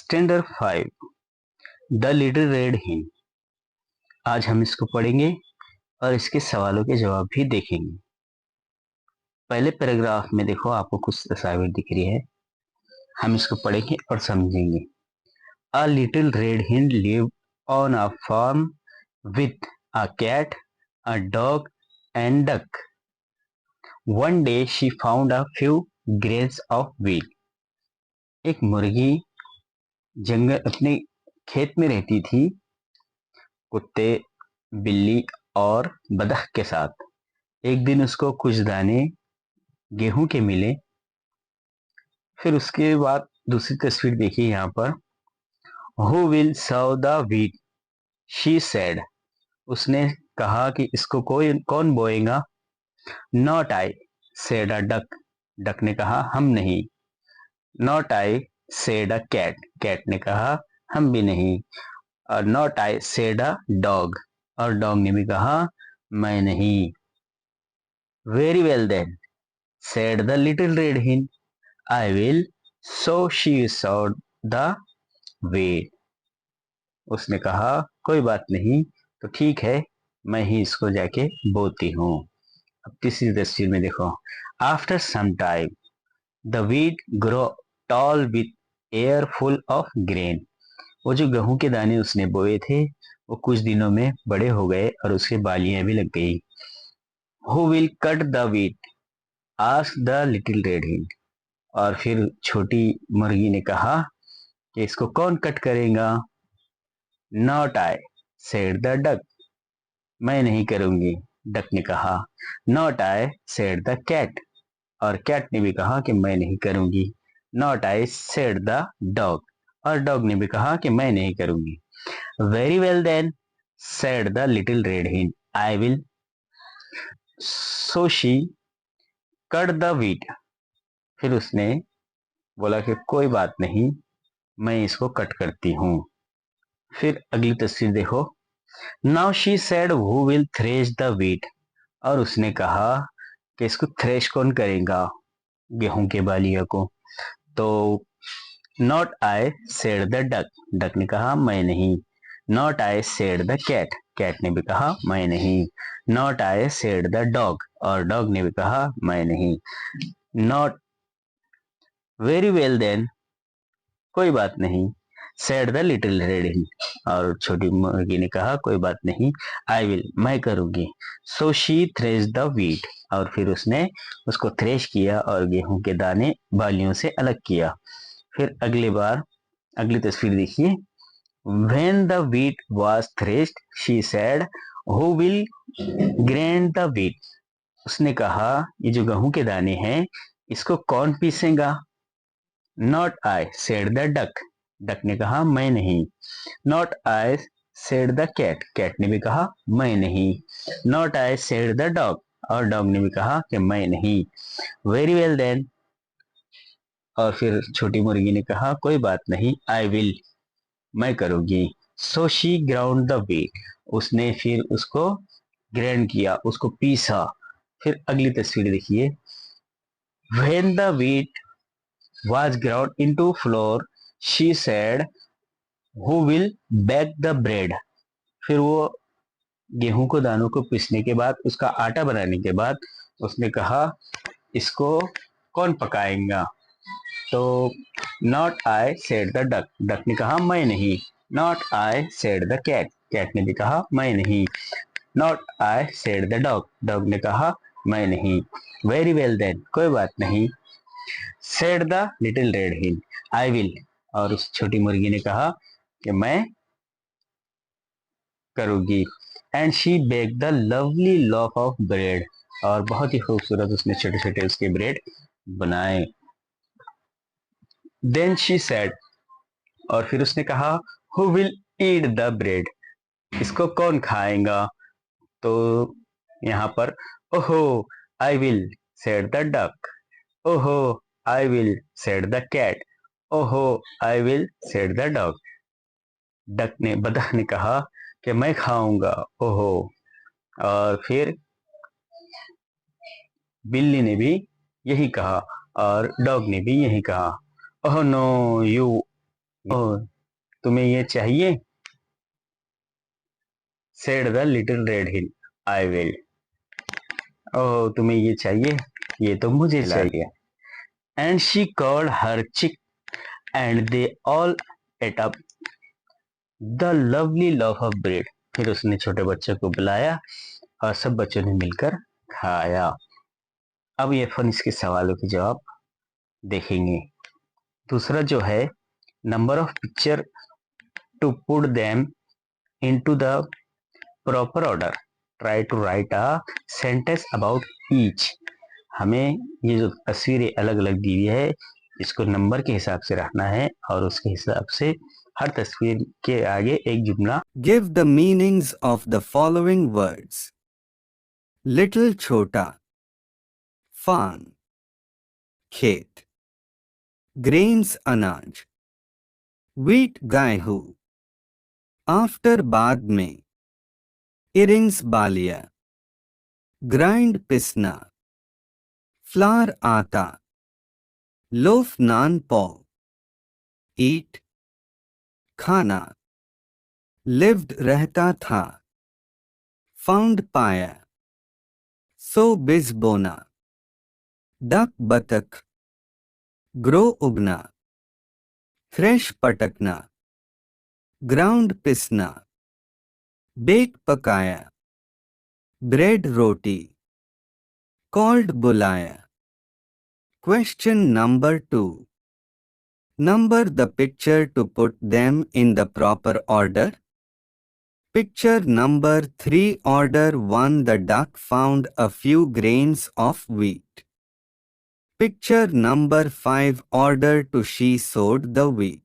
Standard 5 the little red हिन। आज हम इसको पढ़ेंगे और इसके सवालों के जवाब भी देखेंगे। पहले पैराग्राफ में देखो आपको कुछ तस्वीर दिख रही है, हम इसको पढ़ेंगे और समझेंगे। A little red hen live on a farm with a cat, a dog and duck. One day she found a few grains of wheat. एक मुर्गी जंगल अपने खेत में रहती थी, कुत्ते, बिल्ली और बतख के साथ। एक दिन उसको कुछ दाने गेहूं के मिले। फिर उसके बाद दूसरी तस्वीर देखिए यहाँ पर। Who will serve the wheat, she said. उसने कहा कि इसको कोई कौन बोएगा। Not I, said a duck. Duck ने कहा हम नहीं। Not I, said a cat. Cat ने कहा हम भी नहीं। और not I, said a dog. और डॉग ने भी कहा मैं नहीं। Very well then, said the little red hen, I will. So she sowed the wheat. उसने कहा कोई बात नहीं, तो ठीक है, मैं ही इसको जाके बोती हूँ। अब तीसरी तस्वीर में देखो। After some time the wheat grow tall with ear full of grain. वो जो गेहूं के दाने उसने बोए थे वो कुछ दिनों में बड़े हो गए और उसके बालियां भी लग गई। Who will cut the wheat, asked the little red हिन। और फिर छोटी मुर्गी ने कहा कि इसको कौन कट करेगा। Not I, said the duck. मैं नहीं करूंगी, डक ने कहा। Not I, said the cat. और कैट ने भी कहा कि मैं नहीं करूंगी। Not I, said the dog. और डॉग ने भी कहा कि मैं नहीं करूंगी। Very well then, said the little red hen, I will. So she cut the wheat. फिर उसने बोला कि कोई बात नहीं, मैं इसको कट करती हूँ। फिर अगली तस्वीर देखो। Now she said who will thresh the wheat. और उसने कहा कि इसको थ्रेश कौन करेगा, गेहूं के बालिया को। तो not I, said the duck. Duck ने कहा मैं नहीं। Not I, said the cat. Cat ने भी कहा मैं नहीं। Not I, said the dog. और डॉग ने भी कहा मैं नहीं। नॉट वेरी वेल देन, कोई बात नहीं, सेड द लिटिल रेड हिन। और छोटी मुर्गी ने कहा कोई बात नहीं, आई विल, मैं करूंगी। So she thresh the wheat. और फिर उसने उसको थ्रेश किया और गेहूं के दाने बालियों से अलग किया। फिर अगली तस्वीर देखिए। When the wheat was threshed she said who will grind the wheat. उसने कहा ये जो गेहूं के दाने हैं इसको कौन पीसेगा। Not I, said the duck. Duck ने कहा मैं नहीं। Not I, said the cat. Cat ने भी कहा मैं नहीं। Not I, said the dog. और डॉग ने भी कहा कि मैं नहीं। Very well then. और फिर छोटी मुर्गी ने कहा कोई बात नहीं, आई विल, मैं करूंगी। So she ground the wheat. उसने फिर उसको ग्राइंड किया, उसको पीसा। फिर अगली तस्वीर देखिए। When the wheat was ground into flour, she said, who will bake the bread? फिर वो गेहूं को दानों को पीसने के बाद उसका आटा बनाने के बाद उसने कहा इसको कौन पकाएगा। तो not I, said the duck. Duck ने कहा मैं नहीं। Not I, said the cat. Cat ने भी कहा मैं नहीं। Not I, said the dog. Dog ने कहा मैं नहीं। वेरी वेल देन, कोई बात नहीं, said the little red hen, I will. और उस छोटी मुर्गी ने कहा कि मैं करूंगी। And she bake the lovely loaf of bread. और बहुत ही खूबसूरत उसने छोटे छोटे उसके ब्रेड बनाए। देन शी सेड, और फिर उसने कहा who will eat the bread. इसको कौन खाएगा। तो यहाँ पर ओहो I will, said the duck. ओहो I will, said the cat. ओहो I will, said the dog. बतख ने कहा कि मैं खाऊंगा। ओहो। और फिर बिल्ली ने भी यही कहा और डॉग ने भी यही कहा। ओह नो यू और तुम्हें ये चाहिए? Said the little red hill, I will. ओह, तुम्हें ये चाहिए? ये तो मुझे चाहिए। एंड शी कॉल्ड हर चिक and they all at up the lovely love of bread. फिर उसने छोटे बच्चों को बुलाया और सब बच्चों ने मिलकर खाया। अब ये फन इसके सवालों के जवाब देखेंगे। दूसरा जो है, number of picture to put them into the proper order, try to write a sentence about each. हमें ये जो तस्वीरें अलग अलग दी हुई है, इसको नंबर के हिसाब से रखना है और उसके हिसाब से हर तस्वीर के आगे एक जुमला। Give the meanings of the following words. Little chota, farm, खेत, grains अनाज, wheat गेहूं, after बाद में, earrings बालिया, grind पिसना, flour आटा, loaf नान पाव, eat, खाना, lived रहता था, found पाया, sow बीज बोना, duck बतख, grow उगना, थ्रेश पटकना, ग्राउंड पिसना, बेक पकाया, ब्रेड रोटी, कॉल्ड बुलाया। Question number 2. Number the picture to put them in the proper order. Picture number 3, order 1, the duck found a few grains of wheat. Picture number 5, order two she sowed the wheat.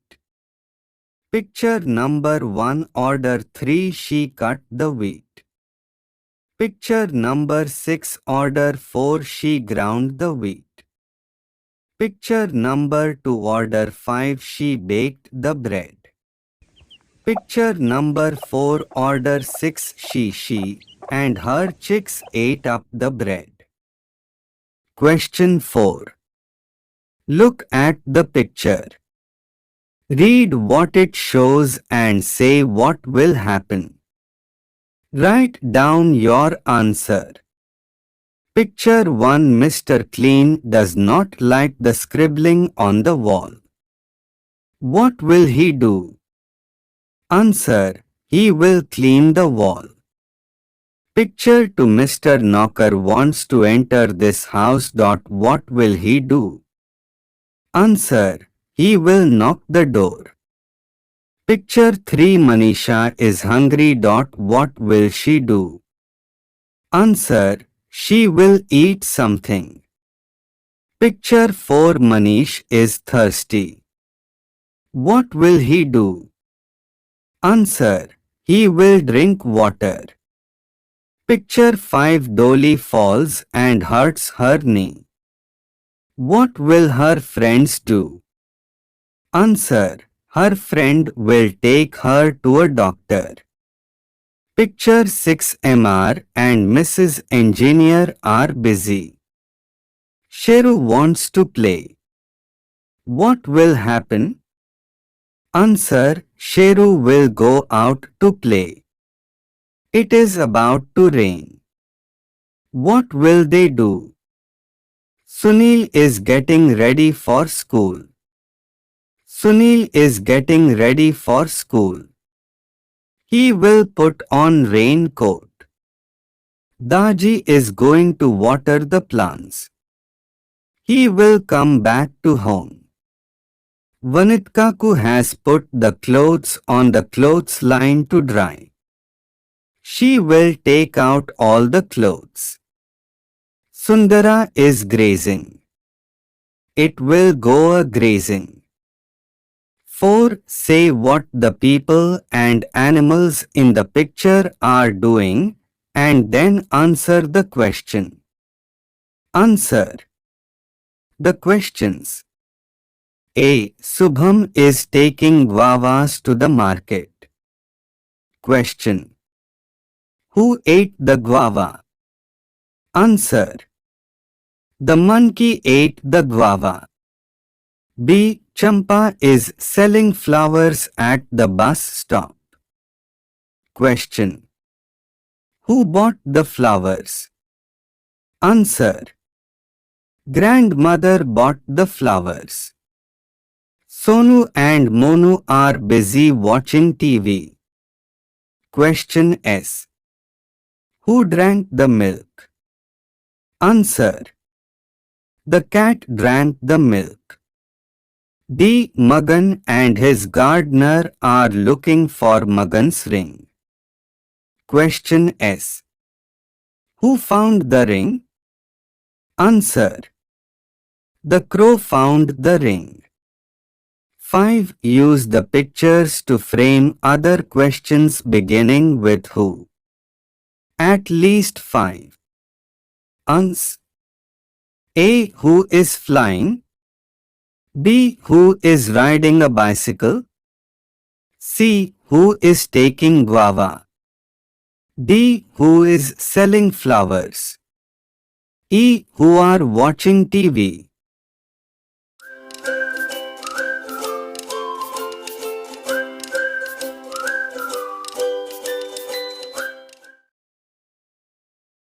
Picture number 1, order 3, she cut the wheat. Picture number 6, order 4, she ground the wheat. Picture number 2, order 5, she baked the bread. Picture number 4, order 6, she and her chicks ate up the bread. Question 4. Look at the picture. Read what it shows and say what will happen. Write down your answer. Picture 1, Mr. Clean does not like the scribbling on the wall. What will he do? Answer: he will clean the wall. Picture 2, Mr. Knocker wants to enter this house. What will he do? Answer: he will knock the door. Picture 3, Manisha is hungry. What will she do? Answer: she will eat something. Picture 4, Manish is thirsty. What will he do? Answer: he will drink water. Picture 5, Dolly falls and hurts her knee. What will her friends do? Answer: her friend will take her to a doctor. Picture 6, Mr. and Mrs. Engineer are busy. Sheru wants to play. What will happen? Answer: Sheru will go out to play. It is about to rain. What will they do? Sunil is getting ready for school. Sunil is getting ready for school. He will put on raincoat. Daji is going to water the plants. He will come back to home. Vanitkaku has put the clothes on the clothesline to dry. She will take out all the clothes. Sundara is grazing. It will go a grazing. 4. Say what the people and animals in the picture are doing and then answer the question. Answer the questions. A. Subham is taking guavas to the market. Question: who ate the guava? Answer: the monkey ate the guava. B. Champa is selling flowers at the bus stop. Question. Who bought the flowers? Answer. Grandmother bought the flowers. Sonu and Monu are busy watching TV. Question S. Who drank the milk? Answer. The cat drank the milk. D. Magan and his gardener are looking for Magan's ring. Question S. Who found the ring? Answer. The crow found the ring. 5. Use the pictures to frame other questions beginning with who. At least 5. Ans. A. Who is flying? B. Who is riding a bicycle? C. Who is taking guava? D. Who is selling flowers? E. Who are watching TV?